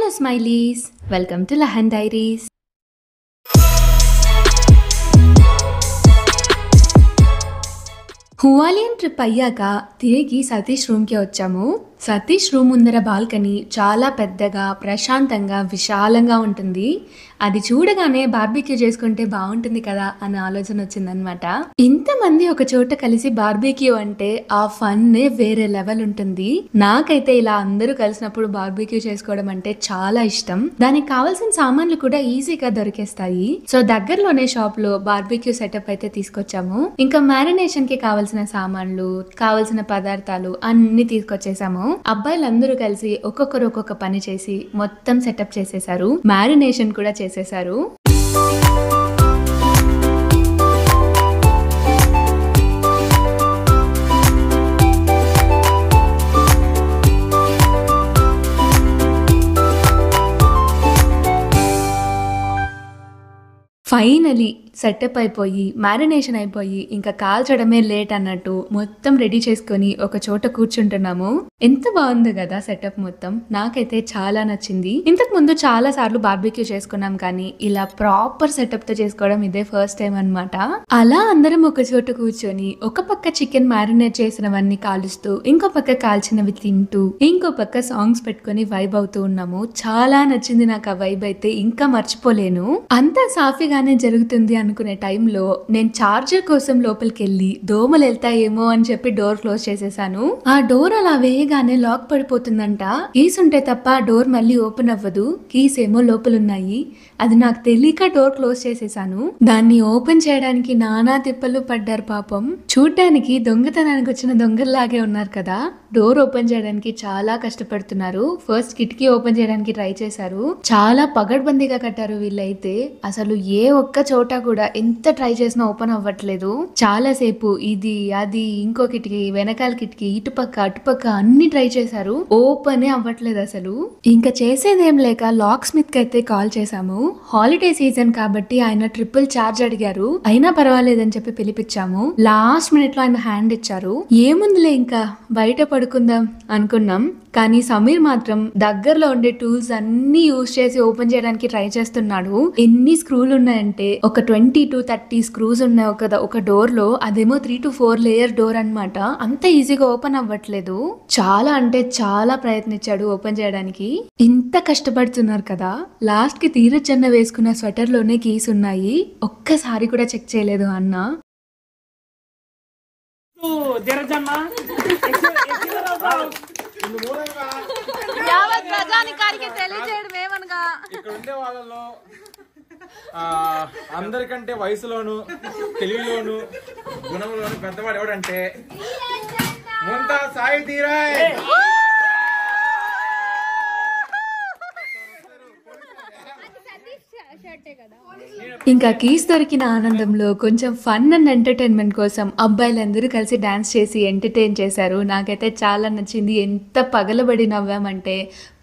Hello Smileys, welcome to Lahan Diaries. Hualien trip అయ్యాక తిరిగి సతీష్ రూమ్కి వచ్చాము. సతీష్ రూమ్ ముందర బాల్కనీ చాలా పెద్దగా, ప్రశాంతంగా, విశాలంగా ఉంటుంది. అది చూడగానే బార్బీక్యూ చేసుకుంటే బాగుంటుంది కదా అనే ఆలోచన వచ్చిందనమాట. ఇంతమంది ఒక చోట కలిసి బార్బీక్యూ అంటే ఆ ఫన్ వేరే లెవెల్ ఉంటుంది. నాకైతే ఇలా అందరూ కలిసినప్పుడు బార్బీక్యూ చేసుకోవడం అంటే చాలా ఇష్టం. దానికి కావాల్సిన సామాన్లు కూడా ఈజీగా దొరికేస్తాయి. సో దగ్గరలోనే షాప్ లో బార్బీక్యూ సెటప్ అయితే తీసుకొచ్చాము. ఇంకా మ్యారినేషన్ కి కావాల్సిన సామాన్లు, కావాల్సిన పదార్థాలు అన్ని తీసుకొచ్చేసాము. అబ్బాయిలందరూ కలిసి ఒక్కొక్కరు ఒక్కొక్క పని చేసి మొత్తం సెటప్ చేసేసారు. మ్యారినేషన్ కూడా చేసేసారు. ఫైనలీ సెటప్ అయిపోయి, మ్యారినేషన్ అయిపోయి, ఇంకా కాల్చడమే లేట్ అన్నట్టు మొత్తం రెడీ చేసుకొని ఒక చోట కూర్చుంటున్నాము. ఎంత బాగుంది కదా సెటప్ మొత్తం. నాకైతే చాలా నచ్చింది. ఇంతకు ముందు చాలా సార్లు బార్బీక్యూ చేసుకున్నాం, కానీ ఇలా ప్రాపర్ సెటప్ తో చేసుకోవడం ఇదే ఫస్ట్ టైం అన్నమాట. అలా అందరం ఒక చోట కూర్చొని ఒక పక్క చికెన్ మ్యారినేట్ చేసినవన్నీ కాలుస్తూ, ఇంకో పక్క కాల్చినవి తింటూ, ఇంకో పక్క సాంగ్స్ పెట్టుకొని వైబ్ అవుతూ ఉన్నాము. చాలా నచ్చింది నాకు ఆ వైబ్ అయితే, ఇంకా మర్చిపోలేను. అంతా సాఫీగానే జరుగుతుంది అనుకునే టైంలో నేను చార్జర్ కోసం లోపలికి వెళ్ళి దోమలు వెళ్తాయేమో అని చెప్పి డోర్ క్లోజ్ చేసేసాను. ఆ డోర్ అలా వేయగానే లాక్ పడిపోతుందంట. కీస్ ఉంటే తప్ప ఆ డోర్ మళ్ళీ ఓపెన్ అవ్వదు. కీస్ ఏమో లోపల ఉన్నాయి. అది నాకు తెలియక డోర్ క్లోజ్ చేసేసాను. దాన్ని ఓపెన్ చేయడానికి నానా తిప్పలు పడ్డారు పాపం. చూడ్డానికి దొంగతనానికి వచ్చిన దొంగల్లాగే ఉన్నారు కదా. డోర్ ఓపెన్ చేయడానికి చాలా కష్టపడుతున్నారు. ఫస్ట్ కిటికీ ఓపెన్ చేయడానికి ట్రై చేశారు. చాలా పగడ్బందీగా కట్టారు వీళ్ళైతే. అసలు ఏ ఒక్క చోట కూడా ఎంత ట్రై చేసినా ఓపెన్ అవ్వట్లేదు. చాలా సేపు ఇది అది, ఇంకో కిటికీ, వెనకాల కిటికీ, ఇటుపక్క అటుపక్క అన్ని ట్రై చేశారు. ఓపెన్ అవ్వట్లేదు అసలు. ఇంకా చేసేదేం లేక లాక్ స్మిత్ కి అయితే కాల్ చేసాము. హాలిడే సీజన్ కాబట్టి ఆయన ట్రిపుల్ చార్జ్ అడిగారు. అయినా పర్వాలేదని చెప్పి పిలిపించాము. లాస్ట్ మినిట్ లో ఆయన హ్యాండ్ ఇచ్చారు. ఏముందిలే ఇంకా బయట పడుకుందాం అనుకున్నాం, కానీ సమీర్ మాత్రం దగ్గరలో ఉండే టూల్స్ అన్ని యూజ్ చేసి ఓపెన్ చేయడానికి ట్రై చేస్తున్నాడు. ఎన్ని స్క్రూలు ఉన్నాయంటే ఒక 20 to 30 స్క్రూస్ ఉన్నాయి ఒక డోర్ లో. అదేమో 3 to 4 లేయర్ డోర్ అన్నమాట. అంత ఈజీగా ఓపెన్ అవ్వట్లేదు. చాలా అంటే చాలా ప్రయత్నించాడు ఓపెన్ చేయడానికి. ఇంత కష్టపడుతున్నారు కదా. లాస్ట్ కి తీరచ్చన్న వేసుకున్న స్వెటర్ లోనే కీస్ ఉన్నాయి. ఒక్కసారి కూడా చెక్ చేయలేదు అన్న. ఇక్కడ ఉండే వాళ్ళలో అందరికంటే వయసులోను, తెలివిలోను, గుణంలోను పెద్దవాడు ఎవడంటే ముంతా సాయి తీరాయ్. ఇంకా కీస్ దొరికిన ఆనందంలో కొంచెం ఫన్ అండ్ ఎంటర్టైన్మెంట్ కోసం అబ్బాయిలందరూ కలిసి డాన్స్ చేసి ఎంటర్టైన్ చేశారు. నాకైతే చాలా నచ్చింది. ఎంత పగలబడి నవ్వామంటే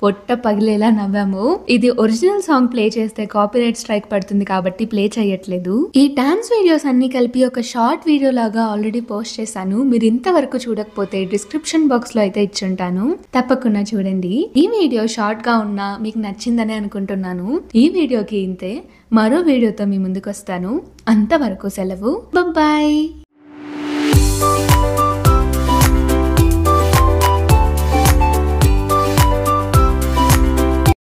పొట్ట పగిలేలా నవ్వాము. ఇది ఒరిజినల్ సాంగ్ ప్లే చేస్తే కాపీరైట్ స్ట్రైక్ పడుతుంది కాబట్టి ప్లే చేయట్లేదు. ఈ డాన్స్ వీడియోస్ అన్ని కలిపి ఒక షార్ట్ వీడియో లాగా ఆల్రెడీ పోస్ట్ చేశాను. మీరు ఇంతవరకు చూడకపోతే డిస్క్రిప్షన్ బాక్స్ లో అయితే ఇచ్చుంటాను, తప్పకుండా చూడండి. ఈ వీడియో షార్ట్ గా ఉన్నా మీకు నచ్చిందని అనుకుంటున్నాను. ఈ వీడియోకి ఇంతే. మరో వీడియోతో మీ ముందుకు వస్తాను. అంతవరకు సెలవు. బాయ్.